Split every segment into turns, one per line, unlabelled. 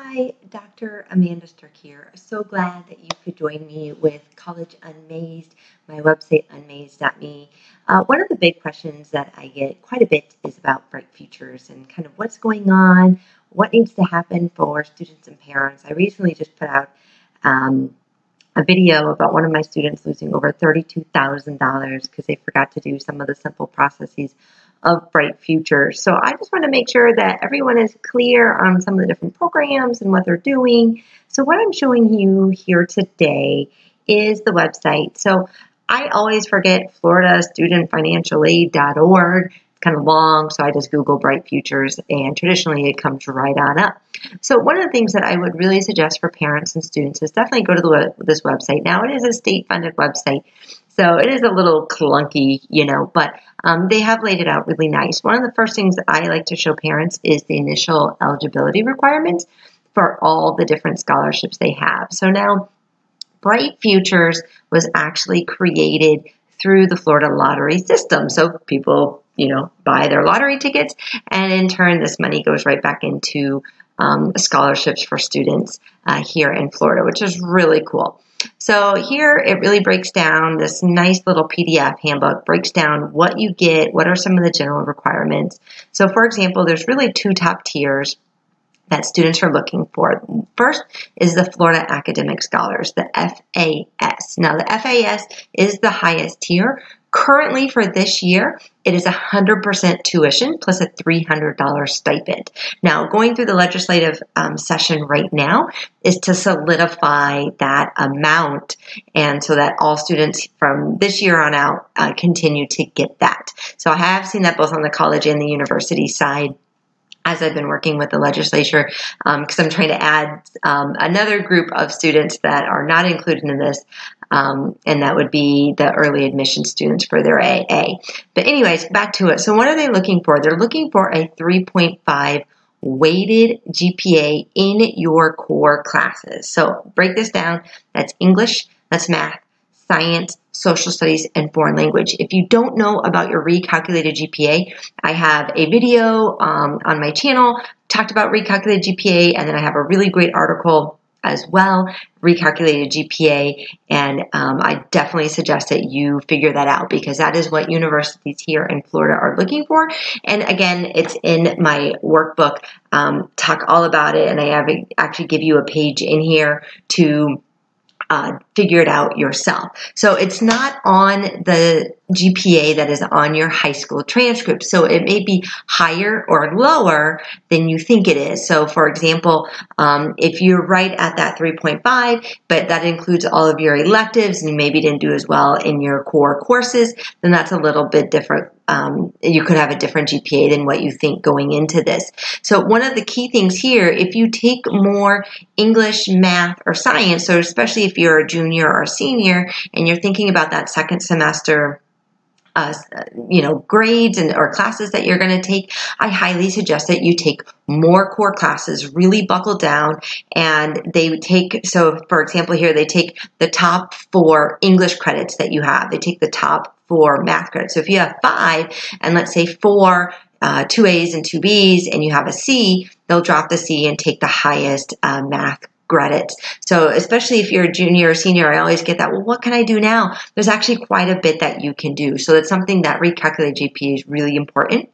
Hi, Dr. Amanda Strick here. So glad that you could join me with College Unmazed, my website unmazed.me. One of the big questions that I get quite a bit is about bright futures and kind of what's going on, what needs to happen for students and parents. I recently just put out a video about one of my students losing over $32,000 because they forgot to do some of the simple processes of Bright Futures. So I just want to make sure that everyone is clear on some of the different programs and what they're doing. So what I'm showing you here today is the website. So I always forget floridastudentfinancialaid.org. It's kind of long, so I just Google Bright Futures, and traditionally it comes right on up. So one of the things that I would really suggest for parents and students is definitely go to this website. Now, it is a state-funded website, so it is a little clunky, but they have laid it out really nice. One of the first things that I like to show parents is the initial eligibility requirements for all the different scholarships they have. So now, Bright Futures was actually created through the Florida lottery system. So people, buy their lottery tickets, and in turn, this money goes right back into scholarships for students here in Florida, which is really cool. So here it really breaks down, this nice little PDF handbook breaks down what you get, what are some of the general requirements. So for example, there's really two top tiers that students are looking for. First is the Florida Academic Scholars, the FAS. Now the FAS is the highest tier. Currently for this year, it is 100% tuition plus a $300 stipend. Now, going through the legislative session right now is to solidify that amount, and so that all students from this year on out continue to get that. So I have seen that both on the college and the university side, as I've been working with the legislature, because I'm trying to add another group of students that are not included in this, and that would be the early admission students for their AA. But anyways, back to it. So what are they looking for? They're looking for a 3.5 weighted GPA in your core classes. So break this down. That's English, that's math, science, social studies, and foreign language. If you don't know about your recalculated GPA, I have a video on my channel, talked about recalculated GPA, and then I have a really great article as well, recalculated GPA, and I definitely suggest that you figure that out because that is what universities here in Florida are looking for. And again, it's in my workbook, talk all about it, and I actually give you a page in here to figure it out yourself. So it's not on the GPA that is on your high school transcript. So it may be higher or lower than you think it is. So for example, if you're right at that 3.5, but that includes all of your electives and you maybe didn't do as well in your core courses, then that's a little bit different. You could have a different GPA than what you think going into this. So one of the key things here, if you take more English, math, or science, so especially if you're a junior or a senior and you're thinking about that second semester grades or classes that you're going to take, I highly suggest that you take more core classes, really buckle down, and they take, so for example here, they take the top 4 English credits that you have. They take the top 4 math credits. So if you have 5, and let's say 4 2 A's and 2 B's, and you have a C, they'll drop the C and take the highest math credits. So especially if you're a junior or senior, I always get that, well, what can I do now? There's actually quite a bit that you can do. So that's something that recalculated GPA is really important.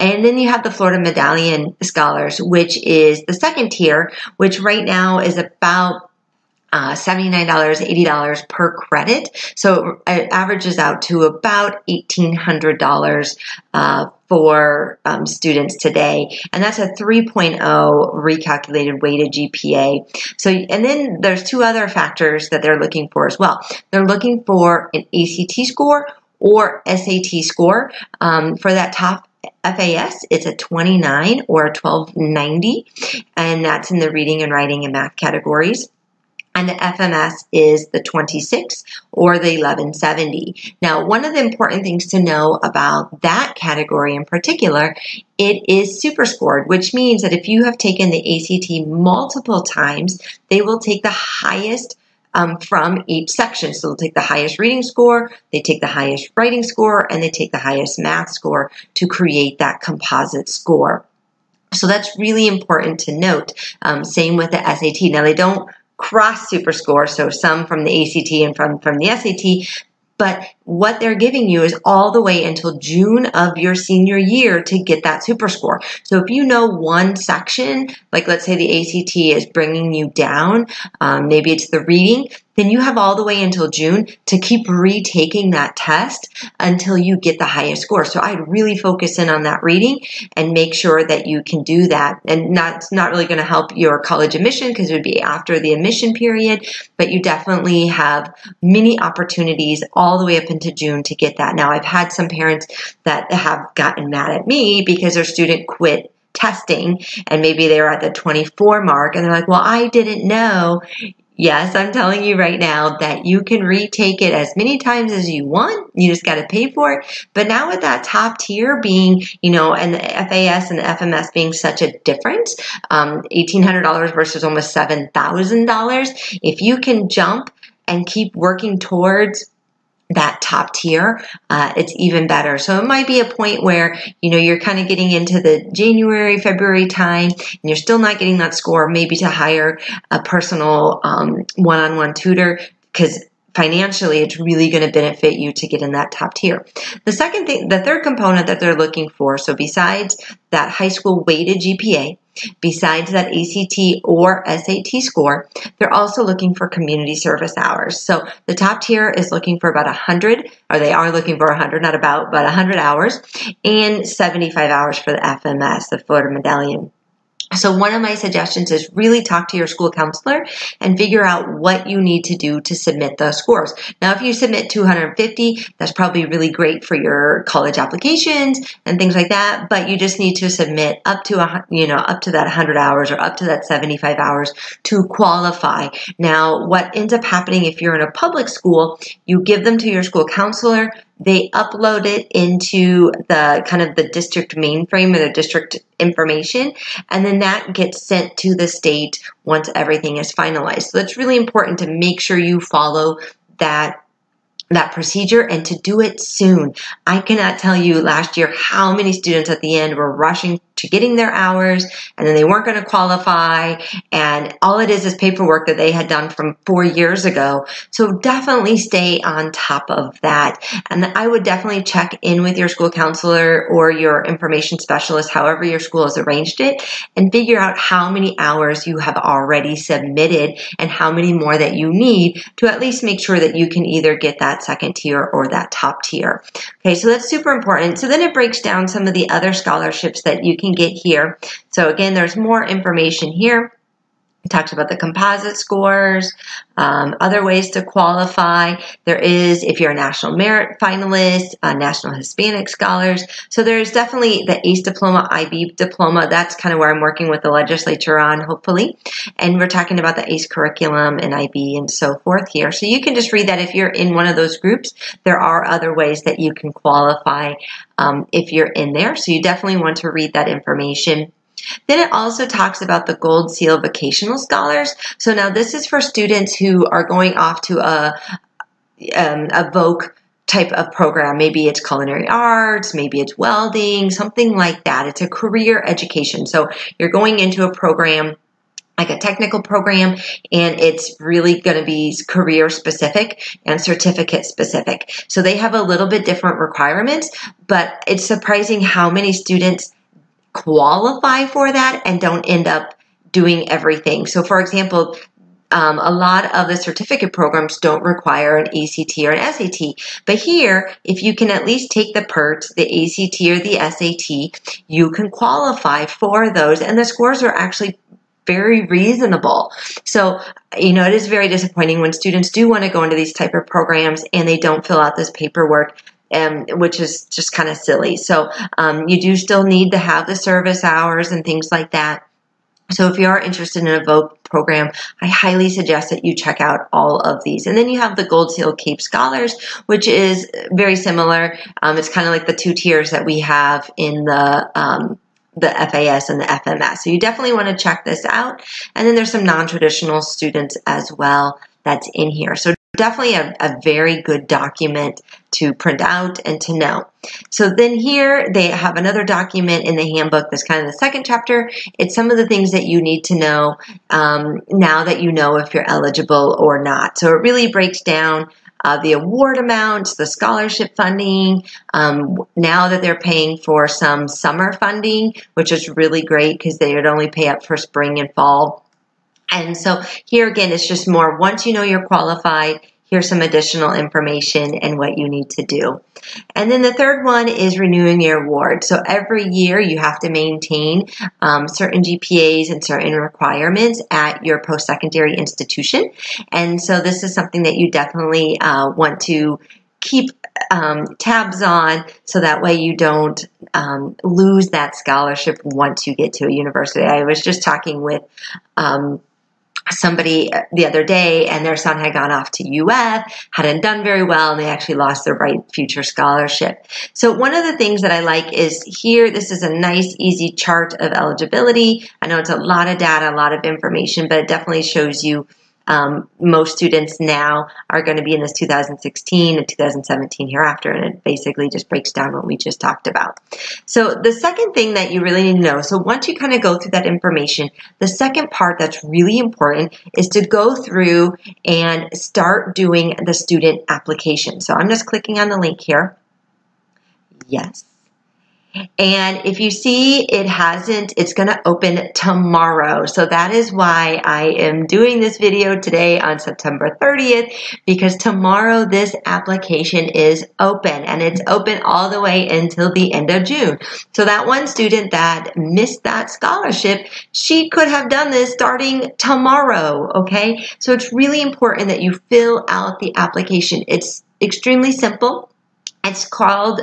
And then you have the Florida Medallion Scholars, which is the second tier, which right now is about $79, $80 per credit. So it averages out to about $1,800 for students today. And that's a 3.0 recalculated weighted GPA. So, and then there's 2 other factors that they're looking for as well. They're looking for an ACT score or SAT score. For that top FAS, it's a 29 or a 1290, and that's in the reading and writing and math categories. And the FMS is the 26 or the 1170. Now, one of the important things to know about that category in particular, it is super scored, which means that if you have taken the ACT multiple times, they will take the highest from each section. So they'll take the highest reading score, they take the highest writing score, and they take the highest math score to create that composite score. So that's really important to note. Same with the SAT. Now, they don't cross SuperScore, so some from the ACT and from the SAT, but what they're giving you is all the way until June of your senior year to get that SuperScore. So if you know one section, like let's say the ACT is bringing you down, maybe it's the reading, then you have all the way until June to keep retaking that test until you get the highest score. So I'd really focus in on that reading and make sure that you can do that. And that's not really going to help your college admission because it would be after the admission period, but you definitely have many opportunities all the way up into June to get that. Now, I've had some parents that have gotten mad at me because their student quit testing and maybe they were at the 24 mark and they're like, well, I didn't know. Yes, I'm telling you right now that you can retake it as many times as you want. You just got to pay for it. But now with that top tier being, and the FAS and the FMS being such a difference, $1,800 versus almost $7,000, if you can jump and keep working towards that top tier, it's even better. So it might be a point where, you're kind of getting into the January, February time, and you're still not getting that score, maybe to hire a personal one-on-one tutor, because financially, it's really going to benefit you to get in that top tier. The third component that they're looking for, so besides that high school weighted GPA, besides that ACT or SAT score, they're also looking for community service hours. So the top tier is looking for about 100, or they are looking for 100, not about, but 100 hours, and 75 hours for the FMS, the Florida Medallion. So one of my suggestions is really talk to your school counselor and figure out what you need to do to submit those scores. Now, if you submit 250, that's probably really great for your college applications and things like that, but you just need to submit up to that 100 hours or up to that 75 hours to qualify. Now, what ends up happening if you're in a public school, you give them to your school counselor, they upload it into the kind of the district mainframe or the district information, and then that gets sent to the state once everything is finalized. So it's really important to make sure you follow that procedure and to do it soon. I cannot tell you last year how many students at the end were rushing to getting their hours and then they weren't going to qualify, and all it is paperwork that they had done from 4 years ago. So definitely stay on top of that. And I would definitely check in with your school counselor or your information specialist, however your school has arranged it, and figure out how many hours you have already submitted and how many more that you need to at least make sure that you can either get that second tier or that top tier. Okay, so that's super important. So then it breaks down some of the other scholarships that you can get here. So again, there's more information here. It talks about the composite scores, other ways to qualify. There is, if you're a national merit finalist, national Hispanic scholars. So there's definitely the ACE diploma, IB diploma. That's kind of where I'm working with the legislature on, hopefully. And we're talking about the ACE curriculum and IB and so forth here. So you can just read that if you're in one of those groups. There are other ways that you can qualify if you're in there. So you definitely want to read that information. Then it also talks about the Gold Seal Vocational Scholars. So now this is for students who are going off to a Voc type of program. Maybe it's culinary arts, maybe it's welding, something like that. It's a career education. So you're going into a program like a technical program, and it's really going to be career specific and certificate specific. So they have a little bit different requirements, but it's surprising how many students qualify for that and don't end up doing everything. So for example, a lot of the certificate programs don't require an ACT or an SAT. But here, if you can at least take the PERT, the ACT or the SAT, you can qualify for those. And the scores are actually very reasonable. So, it is very disappointing when students do want to go into these type of programs and they don't fill out this paperwork, which is just kind of silly. So you do still need to have the service hours and things like that. So if you are interested in a Voc program, I highly suggest that you check out all of these. And then you have the Gold Seal Cape Scholars, which is very similar. It's kind of like the two tiers that we have in the FAS and the FMS. So you definitely want to check this out. And then there's some non-traditional students as well that's in here. So Definitely a very good document to print out and to know. So then here they have another document in the handbook that's kind of the second chapter. It's some of the things that you need to know now that you know if you're eligible or not. So it really breaks down the award amounts, the scholarship funding, now that they're paying for some summer funding, which is really great because they would only pay up for spring and fall. And so here again, it's just more, once you know you're qualified, here's some additional information and what you need to do. And then the third one is renewing your award. So every year you have to maintain certain GPAs and certain requirements at your post-secondary institution. And so this is something that you definitely want to keep tabs on, so that way you don't lose that scholarship once you get to a university. I was just talking with somebody the other day, and their son had gone off to UF, hadn't done very well, and they actually lost their Bright Future Scholarship. So one of the things that I like is here, this is a nice, easy chart of eligibility. I know it's a lot of data, a lot of information, but it definitely shows you most students now are going to be in this 2016 and 2017 hereafter, and it basically just breaks down what we just talked about. So the second thing that you really need to know, so once you kind of go through that information, the second part that's really important is to go through and start doing the student application. So I'm just clicking on the link here. Yes. And if you see it hasn't, it's going to open tomorrow. So that is why I am doing this video today on September 30th, because tomorrow this application is open, and it's open all the way until the end of June. So that one student that missed that scholarship, she could have done this starting tomorrow, okay? So it's really important that you fill out the application. It's extremely simple. It's called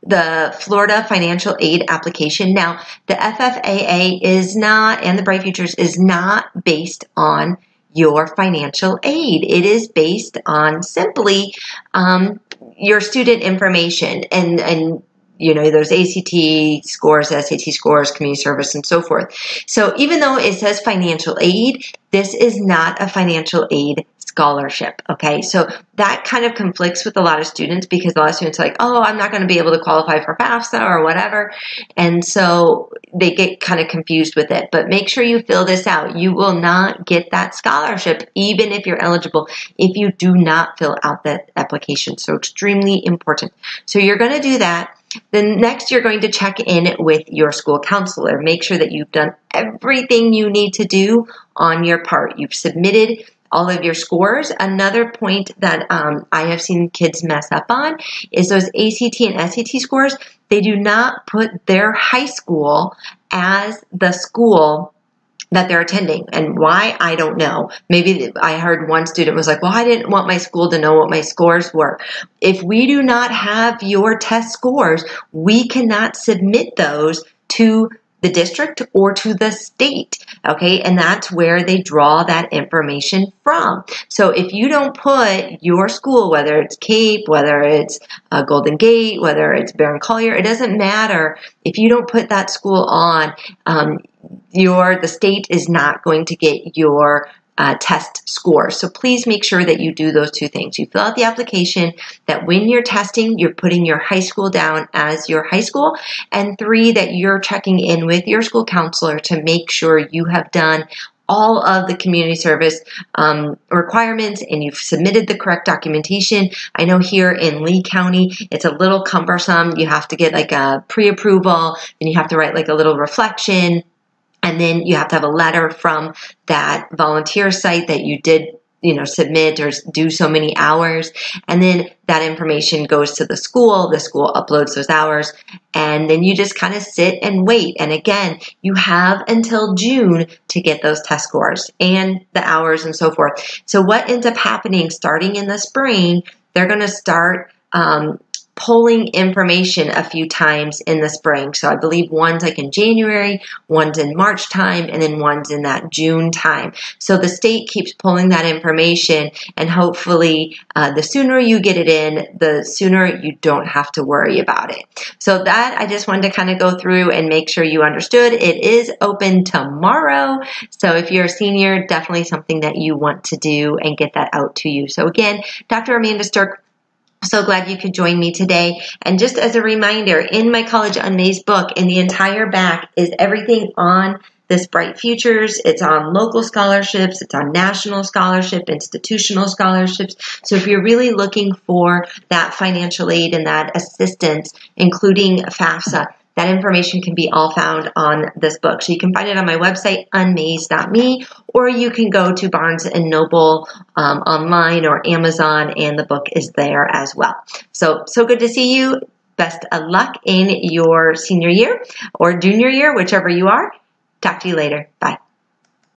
the Florida Financial Aid Application. Now, the FFAA is not, and the Bright Futures is not based on your financial aid. It is based on simply your student information and you know, those ACT scores, SAT scores, community service, and so forth. So even though it says financial aid, this is not a financial aid scholarship, okay? So that kind of conflicts with a lot of students, because a lot of students are like, oh, I'm not going to be able to qualify for FAFSA or whatever. And so they get kind of confused with it. But make sure you fill this out. You will not get that scholarship, even if you're eligible, if you do not fill out that application. So extremely important. So you're going to do that. Then next, you're going to check in with your school counselor. Make sure that you've done everything you need to do on your part. You've submitted all of your scores. Another point that I have seen kids mess up on is those ACT and SAT scores. They do not put their high school as the school that they're attending. And why, I don't know. Maybe I heard one student was like, well, I didn't want my school to know what my scores were. If we do not have your test scores, we cannot submit those to the district or to the state, okay? And that's where they draw that information from. So if you don't put your school, whether it's Cape, whether it's Golden Gate, whether it's Barron Collier, it doesn't matter. If you don't put that school on, the state is not going to get your test score. So please make sure that you do those two things. You fill out the application, that when you're testing, you're putting your high school down as your high school, and 3, that you're checking in with your school counselor to make sure you have done all of the community service requirements and you've submitted the correct documentation. I know here in Lee County, it's a little cumbersome. You have to get like a pre-approval, and you have to write like a little reflection. And then you have to have a letter from that volunteer site that you did, submit or do so many hours. And then that information goes to the school uploads those hours, and then you just kind of sit and wait. And again, you have until June to get those test scores and the hours and so forth. So what ends up happening starting in the spring, they're going to start polling information a few times in the spring. So I believe one's like in January, one's in March time, and then one's in that June time. So the state keeps pulling that information, and hopefully the sooner you get it in, the sooner you don't have to worry about it. So that I just wanted to kind of go through and make sure you understood. It is open tomorrow. So if you're a senior, definitely something that you want to do and get that out to you. So again, Dr. Amanda Stirk, so glad you could join me today. And just as a reminder, in my College Unmazed book, in the entire back is everything on this Bright Futures. It's on local scholarships, it's on national scholarship, institutional scholarships. So if you're really looking for that financial aid and that assistance, including FAFSA, that information can be all found on this book. So you can find it on my website, unmazed.me, or you can go to Barnes & Noble online or Amazon, and the book is there as well. So good to see you. Best of luck in your senior year or junior year, whichever you are. Talk to you later. Bye.